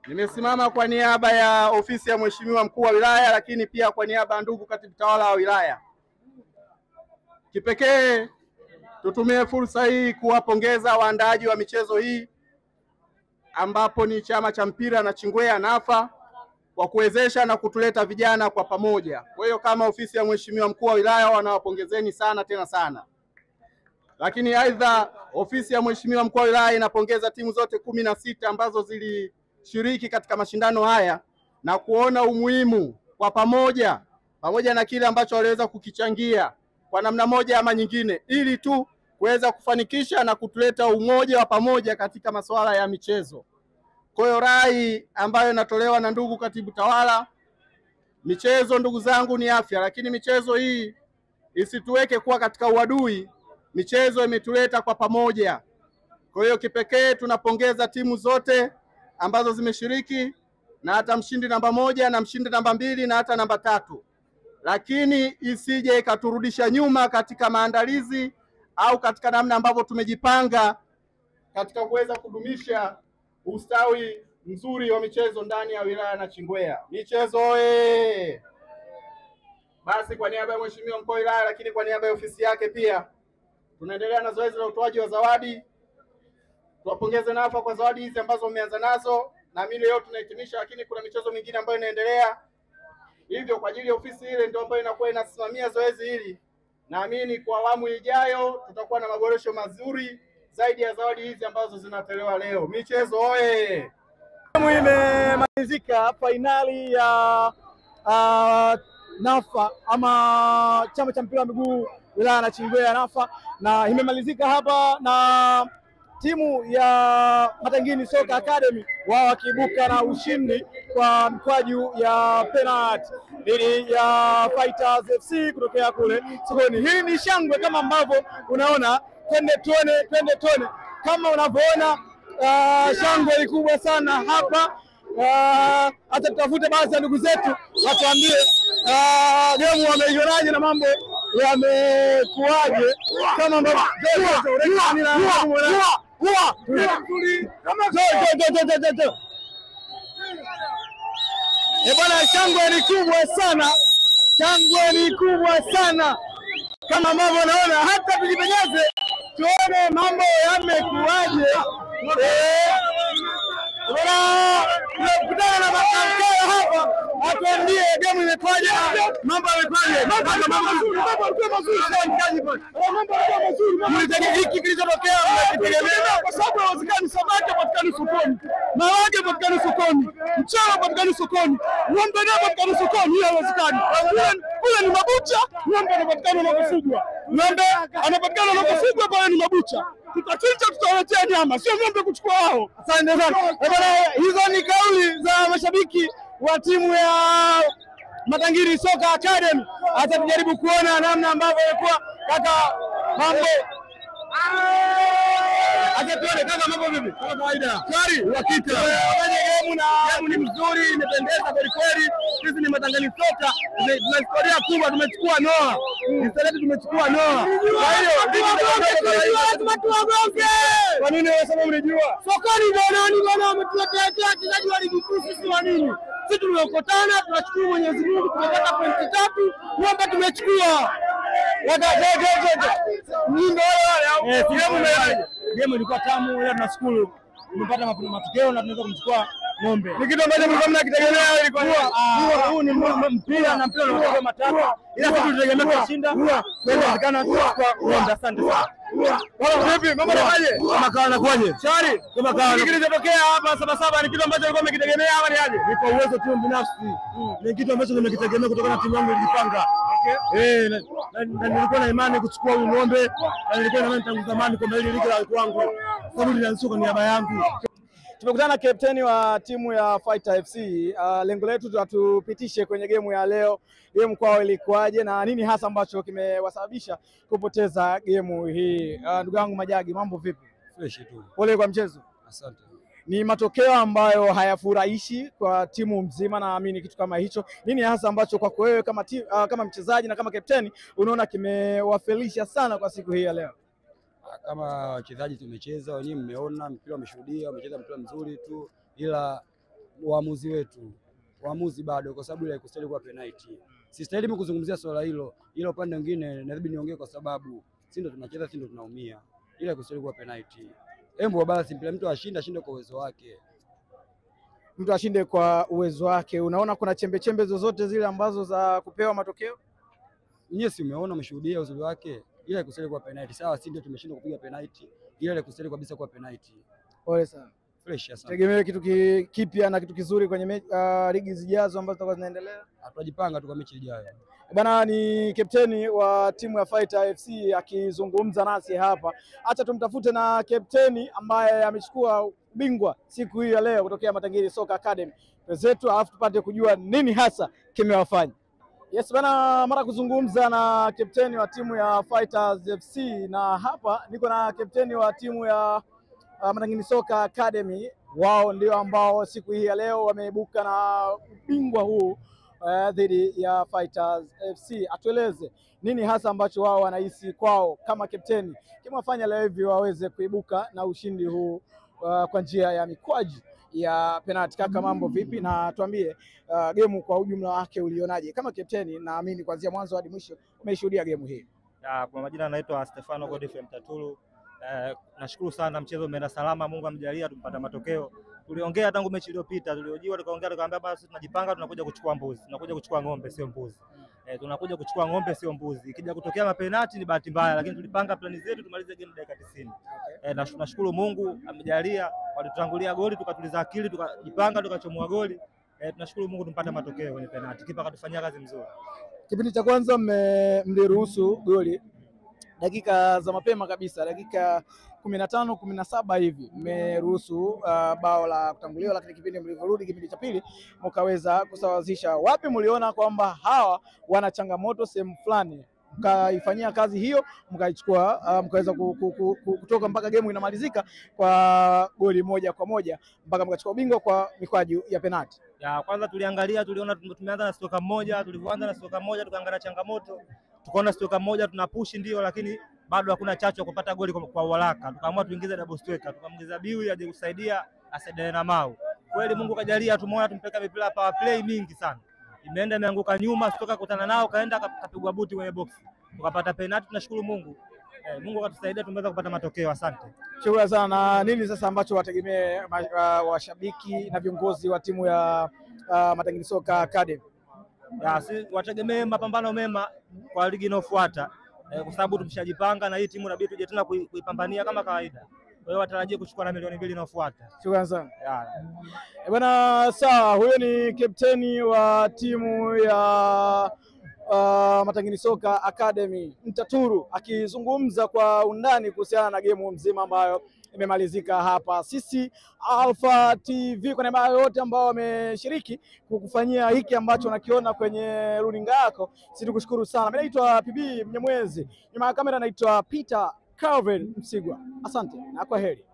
Nimesimama kwa niaba ya ofisi ya Mheshimiwa Mkuu wa Wilaya, lakini pia kwa niaba ya ndugu katibu tawala wa wilaya. Kipekee tutumie fursa hii kuwapongeza waandaaji wa michezo hii ambapo ni chama cha mpira na Chingwea NAFA kwa kuwezesha na kutuleta vijana kwa pamoja. Kwa hiyo kama ofisi ya Mheshimiwa Mkuu wa Wilaya wanawapongezeni sana tena sana. Lakini aidha ofisi ya Mheshimiwa Mkuu wa Wilaya inapongeza timu zote 16 ambazo zilishiriki katika mashindano haya na kuona umuhimu kwa pamoja na kile ambacho waliweza kukichangia kwa namna moja ama nyingine ili tu kuweza kufanikisha na kutuleta umoja wa pamoja katika masuala ya michezo. Kwa hiyo rai ambayo inatolewa na ndugu katibu tawala, michezo ndugu zangu ni afya, lakini michezo hii isituweke kuwa katika uadui. Michezo imetuleta kwa pamoja. Kwa hiyo kipekee tunapongeza timu zote ambazo zimeshiriki na hata mshindi namba 1 na mshindi namba 2 na hata namba 3. Lakini isije ikaturudisha nyuma katika maandalizi au katika namna ambavyo tumejipanga katika kuweza kudumisha ustawi mzuri wa michezo ndani ya wilaya na Chingwea. Michezo Basi kwa niaba ya Mheshimiwa Mkuu wa Wilaya, lakini kwa niaba ya ofisi yake pia tunaendelea na zoezi la utoaji wa zawadi. Tuwapongeze NAFA kwa zawadi hizi ambazo wameanza nazo, na mimi leo tunahitimisha, lakini kuna michezo mingine ambayo inaendelea. Hivyo kwa ajili ya ofisi ile ndio ambayo inakuwa inasimamia zoezi hili. Naamini kwa awamu ijayo tutakuwa na maboresho mazuri zaidi ya zawadi hizi ambazo zinatolewa leo. Michezo Imemalizika fainali ya NAFA ama chama cha mpira wa miguu wilaya na Chingwea NAFA, na imemalizika hapa na timu ya Matangini Soka Academy wao wakiibuka na ushindi kwa mkwaju ya penalty dhidi ya Fighters FC kutokea kule Sokoni. Hii ni shangwe kama ambavyo unaona, twende tuone kama unavyoona, shangwe ni kubwa sana hapa. Hata tutafute baadhi ya ndugu zetu watuambie game wameionaje na mambo yamekuaje, kama ambavyo bwana, shangwe ni kubwa sana kama ambavyo unaona. Hata tujipenyeze tuone mambo yamekuaje. Tunakutana na makao hapa, atuambie game imekwaje, mambo yamekwaje. Hiki kilichotokea mnategemea, kwa sababu haiwezekani samaki patikane sokoni, maharage patikane sokoni, mchele patikane sokoni, ng'ombe naye patikane sokoni. Hiyo haiwezekani. Kule ni mabucha, ng'ombe anapatikana anapofugwa, pale ni mabucha. Tutachinja, tutawaletea nyama, sio ng'ombe kuchukua wao. Asante sana. Hizo ni kauli za mashabiki wa timu ya Matangini Soka Academy. Hata tujaribu kuona namna ambavyo ilikuwa kaka mambo. Acha tuone kaka mambo vipi? Kama kawaida. Shari, uhakika. Game ni mzuri, imependeza kweli. Sisi ni Matangini Soka, tuna historia kubwa, tumechukua Noah. Historia tumechukua Noah. Kwa hiyo lazima tuwagonge. Kwa nini wewe sababu unajua? Sokoni bwana wametuletea wachezaji wa ligi kuu, sisi wa nini? Sisi tumeokotana, tunashukuru Mwenyezi Mungu, tumepata pointi 3, ng'ombe tumechukua. Game ilikuwa tamu, leo tunashukuru tumepata matokeo na tunaweza kumchukua ng'ombe. Ni kitu ambacho mlikuwa mnakitegemea, ilikuwa huu ni mpira na mpira unakuwa matata, ila sisi tutegemea kushinda, inawezekana kwa ng'ombe. Asante sana. Vipi mambo yanaje? Kama kawa anakuaje? Shari, kama kawa. Kilichotokea hapa Sabasaba ni kitu ambacho nilikuwa nimekitegemea ama ni aje? Ni kwa uwezo tu binafsi. Ni kitu ambacho nimekitegemea kutokana na timu yangu ilijipanga. Okay. Na nilikuwa na imani kuchukua huyu ng'ombe, na nilikuwa na imani tangu zamani kwamba hili ligi la kwangu, sababu linaanzia kwa niaba yangu. Tumekutana na kapteni wa timu ya Fighter FC. Lengo letu tupitishe kwenye game ya leo. Game kwao ilikuwaje na nini hasa ambacho kimewasababisha kupoteza game hii? Ndugu yangu Majagi, mambo vipi? Fresh tu. Pole kwa mchezo. Asante. Ni matokeo ambayo hayafurahishi kwa timu mzima, na naamini kitu kama hicho. Nini hasa ambacho kwako wewe kama mchezaji na kama kapteni unaona kimewafelisha sana kwa siku hii ya leo? Kama wachezaji tumecheza, wenyewe mmeona mpira, umeshuhudia, wamecheza mpira mzuri tu, ila waamuzi wetu, waamuzi bado, kwa sababu ile haikustahili kuwa penalty. Sistahili mimi kuzungumzia swala hilo, ila upande mwingine inabidi niongee kwa sababu sisi ndo tunacheza, sisi ndo tunaumia. Ile haikustahili kuwa penalty. Embo basi mpira, mtu ashinde kwa uwezo wake. Mtu ashinde kwa uwezo wake. Unaona kuna chembe zozote zile ambazo za kupewa matokeo? Nyie si umeona, umeshuhudia uzuri wake. Ile haikustahili kuwa penalty. Sawa, sisi ndio tumeshindwa kupiga penalty. Ile haikustahili kabisa kuwa penalty. Pole sana. Fresh sana. Tegemea kitu kipya na kitu kizuri kwenye ligi zijazo ambazo zitakuwa zinaendelea. Tunajipanga tu kwa mechi ijayo. Bana, ni kapteni wa timu ya Fighter FC akizungumza nasi hapa. Acha tumtafute na kapteni ambaye amechukua bingwa siku hii ya leo kutokea Matangiri Soka Academy zetu, alafu tupate kujua nini hasa kimewafanya. Yes bana, mara kuzungumza na kapteni wa timu ya Fighters FC, na hapa niko na kapteni wa timu ya Matangiri Soka Academy. Wao ndio ambao siku hii ya leo wameibuka na bingwa huu dhidi ya Fighters FC. Atueleze nini hasa ambacho wao wanahisi kwao kama kapteni kimewafanya leo hivi waweze kuibuka na ushindi huu kwa njia ya mikwaju ya penalty. Kaka, mambo vipi? Na tuambie game kwa ujumla wake ulionaje kama kapteni? Naamini kuanzia mwanzo hadi mwisho umeshuhudia game hii. Kwa majina naitwa Stefano Godfrey Mtatulu. Nashukuru sana, mchezo umeenda salama, Mungu amjalia tumpata matokeo. Tuliongea tangu mechi iliyopita, tuliojiwa tukaongea tukaambia basi tunajipanga, tunakuja kuchukua mbuzi, tunakuja kuchukua ng'ombe sio mbuzi. Tunakuja kuchukua ng'ombe sio mbuzi. Ikija kutokea mapenalti ni bahati mbaya, lakini tulipanga plani zetu tumalize game dakika 90. Nashukuru Mungu amejalia, walitutangulia goli tukatuliza akili, tukajipanga tukachomoa goli. Tunashukuru Mungu tumpata matokeo kwenye penalti. Kipa akatufanyia kazi nzuri. Kipindi cha kwanza mliruhusu goli dakika za mapema kabisa, dakika 15 17 hivi mmeruhusu bao la kutanguliwa, lakini kipindi mlivyorudi kipindi cha pili mkaweza kusawazisha. Wapi mliona kwamba hawa wana changamoto sehemu fulani, mkaifanyia kazi hiyo, mkaichukua, mkaweza kutoka mpaka game inamalizika kwa goli 1-1 mpaka mkachukua ubingwa kwa mikwaju ya penalti? Kwanza tuliangalia, tuliona tumeanza na stoka moja, tulivyoanza na stoka moja tukaangalia changamoto, tukaona stoka moja tuna push ndio, lakini bado hakuna chachu kupata goli kwa haraka. Tukaamua tuingize double striker, tukamwingiza Biwi aje kusaidia asaidiane na Mau. Kweli Mungu kajalia, tumeona tumpeka mipira power play mingi sana, imeenda imeanguka nyuma, stoka kutana nao kaenda kapigwa buti kwenye box, tukapata penalty. Tunashukuru Mungu. Mungu akatusaidia tumeweza kupata matokeo. Asante. Shukrani sana. Na nini sasa ambacho wategemee washabiki na viongozi wa timu ya Matangiri Soka Academy? Si wategemee mapambano mema kwa ligi inayofuata, kwa sababu tumeshajipanga na hii timu inabidi tuje tena kuipambania kama kawaida. Kwa hiyo watarajie kuchukua na milioni 2 inayofuata. Shukrani sana. Bwana, sawa, huyo ni kapteni wa timu ya Matangiri Soka Academy Mtaturu akizungumza kwa undani kuhusiana na game mzima ambayo imemalizika hapa. Sisi Alpha TV kwa niaba yote ambao wameshiriki kukufanyia hiki ambacho unakiona kwenye runinga yako, sisi tukushukuru sana. Mimi naitwa PB Mnyamwezi, nyuma ya kamera naitwa Peter Calvin Msigwa. Asante na kwaheri.